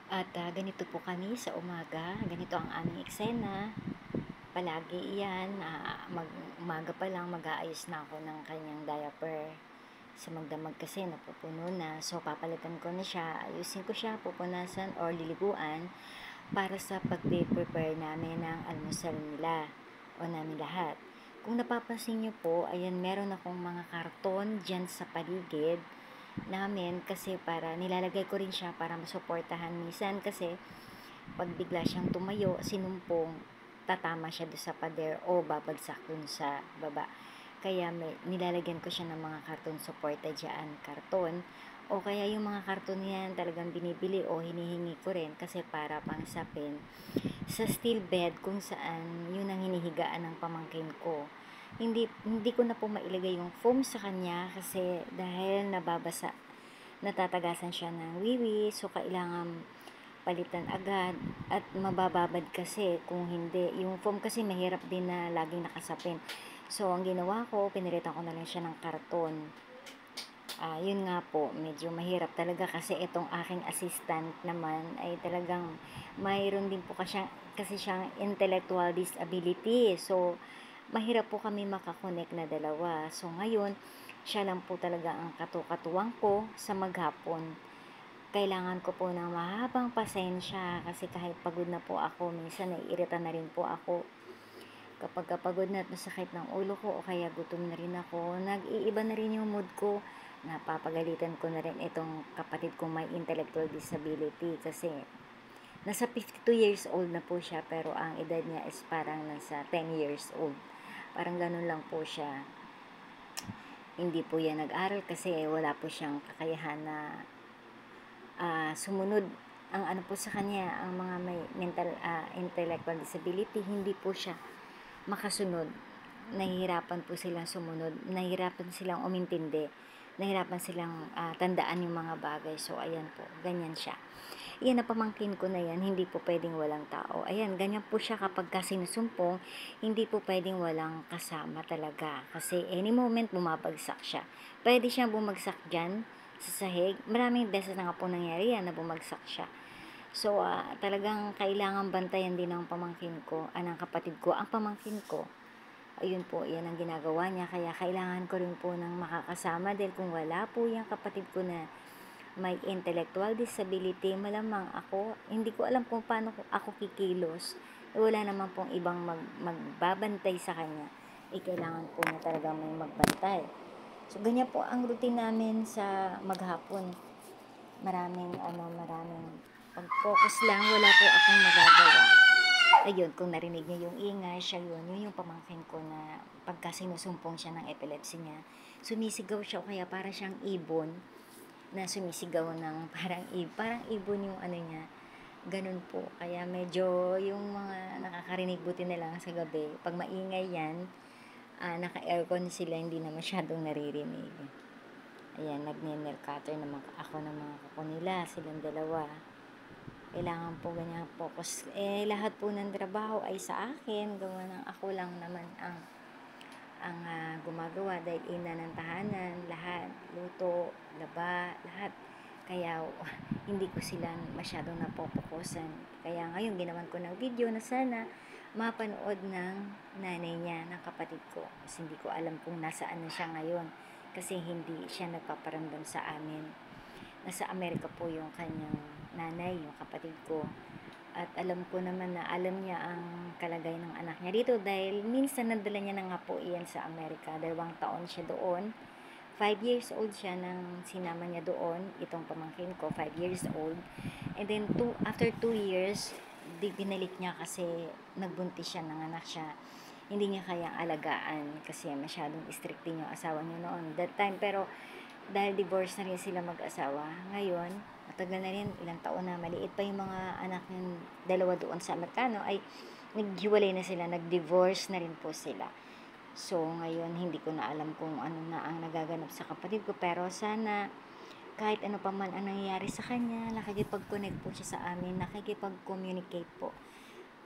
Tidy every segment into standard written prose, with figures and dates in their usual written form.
At ganito po kami sa umaga, ganito ang aming eksena. Palagi iyan, umaga pa lang mag-aayos na ako ng kanyang diaper. Sa magdamag kasi napupuno na, so papalitan ko na siya, ayusin ko siya, pupunasan or liliguan para sa pag-prepare namin ng almusal nila o namin lahat. Kung napapansin niyo po, ayan meron akong mga karton dyan sa paligid namin kasi para nilalagay ko rin siya para masuportahan minsan kasi pag bigla siyang tumayo, sinumpong, tatama siya doon sa pader o babagsak dun sa baba. Kaya nilalagyan ko siya ng mga karton suporta dyan, karton. O kaya yung mga karton yan talagang binibili o hinihingi ko rin kasi para pang sapin sa steel bed kung saan yun ang hinihigaan ng pamangkin ko. Hindi ko na po mailagay yung foam sa kanya kasi dahil nababasa, natatagasan siya ng wiwi, so kailangan palitan agad at mabababad kasi kung hindi. Yung foam kasi mahirap din na laging nakasapin. So, ang ginawa ko, pinilitan ko na lang siya ng karton. Yun nga po, medyo mahirap talaga kasi itong aking assistant naman ay talagang mayroon din po kasi siyang intellectual disability. So, mahirap po kami makakonect na dalawa. So, ngayon, siya lang po talaga ang katukatuwang ko sa maghapon. Kailangan ko po ng mahabang pasensya kasi kahit pagod na po ako, minsan naiirita na rin po ako. Kapag pagod na at masakit ng ulo ko o kaya gutom na rin ako, nag-iiba na rin yung mood ko. Napapagalitan ko na rin itong kapatid kong may intellectual disability kasi nasa 52 years old na po siya pero ang edad niya is parang nasa 10 years old. Parang ganun lang po siya. Hindi po yan nag-aral kasi wala po siyang kakayahan na sumunod ang ano po sa kanya, ang mga may intellectual disability, hindi po siya makasunod. Nahihirapan po silang sumunod, nahihirapan silang umintindi, nahihirapan silang tandaan yung mga bagay. So, ayan po, ganyan siya. Yan, napamangkin ko na yan, hindi po pwedeng walang tao. Ayan, ganyan po siya kapag sinusumpong, hindi po pwedeng walang kasama talaga. Kasi any moment, bumabagsak siya. Pwede siyang bumagsak dyan, sa sahig. Maraming beses na nga po nangyari yan na bumagsak siya. So, talagang kailangan bantayan din ng pamangkin ko, ng kapatid ko, ang pamangkin ko. Ayun po, yan ang ginagawa niya. Kaya kailangan ko rin po ng makakasama dahil kung wala po yung kapatid ko na may intellectual disability, malamang ako, hindi ko alam kung paano ako kikilos. Wala naman pong ibang magbabantay sa kanya. Kailangan po niya talaga may magbantay. So, ganyan po ang routine namin sa maghapon. Maraming pag-focus lang, wala po akong magagawa. Ayun, kung narinig niyo yung ingay, siya yun yung pamangkin ko na pagka sinusumpong siya ng epilepsy niya, sumisigaw siya o kaya para siyang ibon na sumisigaw ng parang ibon yung ano niya, ganun po. Kaya medyo yung mga nakakarinig buti na lang sa gabi, pag maingay yan, naka-aircon sila, hindi na masyadong naririnig. Ayan, nagne-nail cutter naman ako ng mga kuko nila, silang dalawa. Kailangan po ganyan focus. Lahat po ng trabaho ay sa akin, gawa ng ako lang naman ang gumagawa dahil ina ng tahanan, lahat, luto, laba, lahat. Kaya hindi ko sila masyadong napopokusan. Kaya ngayon ginawan ko ng video na sana mapanood ng nanay niya, ng kapatid ko. Kasi hindi ko alam kung nasaan na siya ngayon. Kasi hindi siya nagpaparamdam sa amin. Nasa Amerika po yung kanyang nanay, yung kapatid ko. At alam ko naman na alam niya ang kalagayan ng anak niya dito dahil minsan nadala niya na nga po iyan sa Amerika. 2 taon siya doon. 5 years old siya nang sinama niya doon. Itong pamangkin ko, 5 years old. And then after 2 years, binalik niya kasi nagbuntis siya, nanganak siya. Hindi niya kayang alagaan kasi masyadong strict din yung asawa niya noon that time. Pero dahil divorce na rin sila mag-asawa, ngayon, matagal na rin, ilang taon na, maliit pa yung mga anak ng dalawa doon sa Amerikano, ay naghiwalay na sila, nag-divorce na rin po sila. So, ngayon, hindi ko na alam kung ano na ang nagaganap sa kapatid ko, pero sana, kahit ano pa man ang nangyayari sa kanya, nakikipag-connect po siya sa amin, nakikipag-communicate po.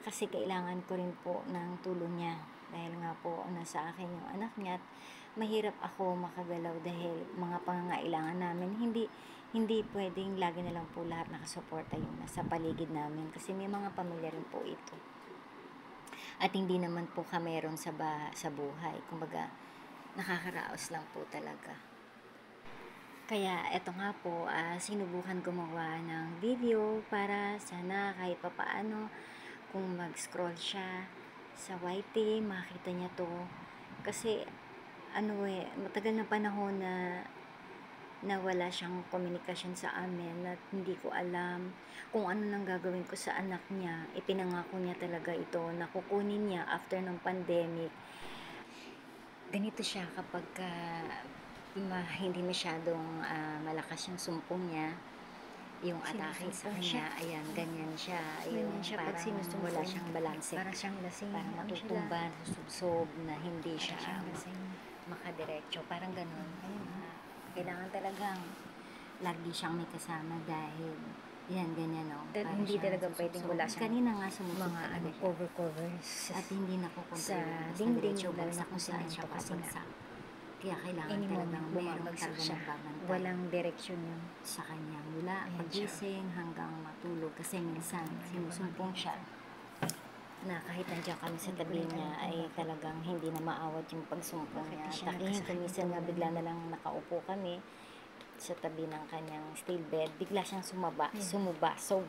Kasi kailangan ko rin po ng tulong niya. Dahil nga po, nasa akin yung anak niya at mahirap ako makagalaw dahil mga pangangailangan namin hindi puwedeng lagi na lang po lahat nakasuporta yung nasa paligid namin kasi may mga pamilya rin po ito. At hindi naman po kami meron sa buhay. Kumbaga, nakakaraos lang po talaga. Kaya eto nga po, sinubukan gumawa ng video para sana kahit papaano kung mag-scroll siya sa YT, makita niya 'to. Kasi matagal na panahon na wala siyang komunikasyon sa amin at hindi ko alam kung ano nang gagawin ko sa anak niya. Ipinangako niya talaga ito na kukunin niya after ng pandemic. Ganito siya kapagka hindi masyadong malakas yung sumpong niya, yung atake sa Sinusumpong kanya, ayan, ganyan siya. Ganyan Yung siya pag parang sinusumpong. wala siyang balanse. Para siyang lasing. Parang Ano siya matutumba, susubsob, na hindi Para siya siyang lasing. makadiretso. Parang ganun. Ayun, Kailangan talagang lagi siyang may kasama dahil yan, ganyan, no? Para Hindi siya talaga pwedeng wala siyang kanina nga sumubsob mga talaga siya. cover-covers At hindi nakukontrol sa basta dingding, diretso lalo na bagsak kung kung saan siya semento kasi nga babagsak. Kaya kailangan any talagang moment meron bumabagsak talaga siya. nagbabantay Walang direksyon yun. sa kanya mula Ayan pagising hanggang matulog kasi minsan sinusumpong siya na kahit nandiyan kami sa tabi niya ay talagang hindi na maawat yung pagsumpong Bakit niya. di siya Takihin ko nagkasakit minsan nga tulad bigla niya? na lang nakaupo kami sa tabi ng kanyang steel bed, bigla siyang sumuba. So,